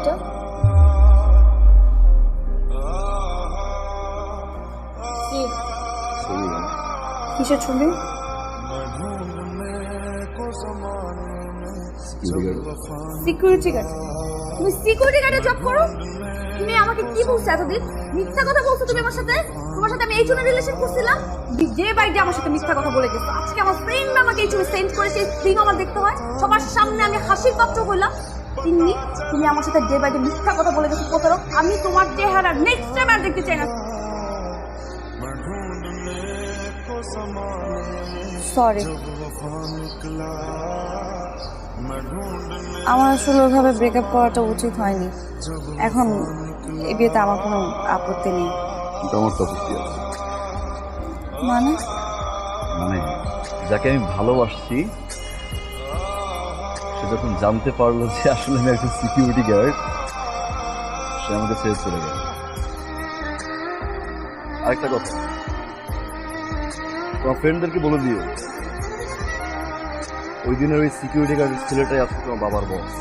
ছবিটা? কি কিসের ছবি? Security guard. তুমি সিকিউরিটি গার্ডে জব করো? তুমি আমাকে কি বলছো এতদিন? মিথ্যা কথা বলছো তুমি আমার সাথে। তোমার সাথে আমি এই জন্য রিলেশন করছিলাম, যে বাইরে আমার সাথে মিথ্যা কথা বলে গেছো। আজকে আমার ফ্রেন্ড আমাকে এই ছবি সেন্ড করেছে, স্ক্রিন আমার দেখতে হয়, সবার সামনে আমি হাসির পাত্র হইলাম। তিন্নি, তুমি আমার সাথে ডে বাই ডে মিথ্যা কথা বলে গেছো প্রতারক। আমি তোমার চেহারা নেক্সট টাইম আর দেখতে চাই না। সরি, আমার আসলে ওইভাবে ব্রেকআপ করাটা উচিত হয়নি। এখন এই বিয়েতে আমার কোনো আপত্তি নেই। আমার তো আপত্তি আছে। মানে মানে যাকে আমি ভালোবাসছি সে যখন জানতে পারলো যে আসলে আমি একজন সিকিউরিটি গার্ড, সে আমাকে ছেড়ে চলে গেল। আরেকটা কথা, তোমার ফ্রেন্ডদেরকে বলে দিও ওই দিনের ওই সিকিউরিটি গার্ড ছেলেটাই আজকে তোমার বাবার বস।